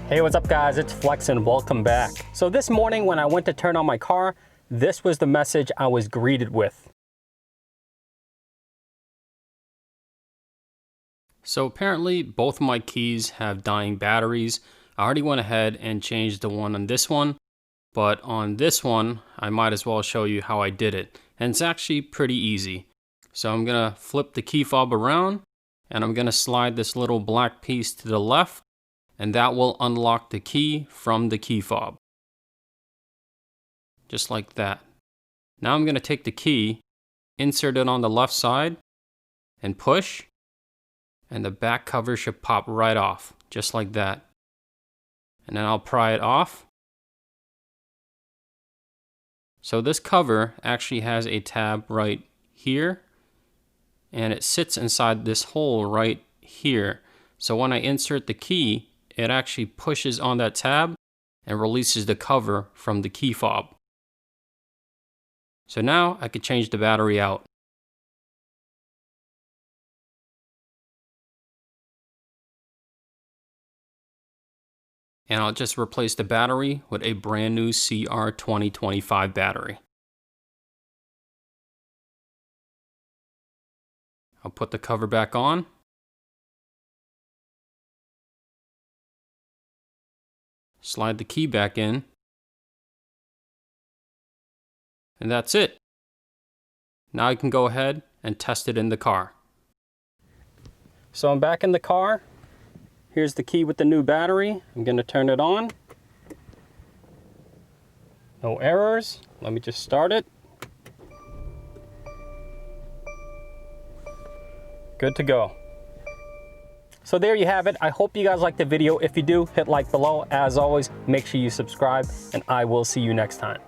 Hey, what's up guys? It's Flex and welcome back. So this morning when I went to turn on my car, this was the message I was greeted with. So apparently both of my keys have dying batteries. I already went ahead and changed the one on this one, but on this one, I might as well show you how I did it. And it's actually pretty easy. So I'm gonna flip the key fob around and I'm gonna slide this little black piece to the left, and that will unlock the key from the key fob. Just like that. Now I'm gonna take the key, insert it on the left side, and push, and the back cover should pop right off, just like that. And then I'll pry it off. So this cover actually has a tab right here, and it sits inside this hole right here. So when I insert the key, it actually pushes on that tab and releases the cover from the key fob. So now I could change the battery out. And I'll just replace the battery with a brand new CR2025 battery. I'll put the cover back on. Slide the key back in. And that's it. Now I can go ahead and test it in the car. So I'm back in the car. Here's the key with the new battery. I'm going to turn it on. No errors. Let me just start it. Good to go. So there you have it. I hope you guys liked the video. If you do, hit like below. As always, make sure you subscribe, and I will see you next time.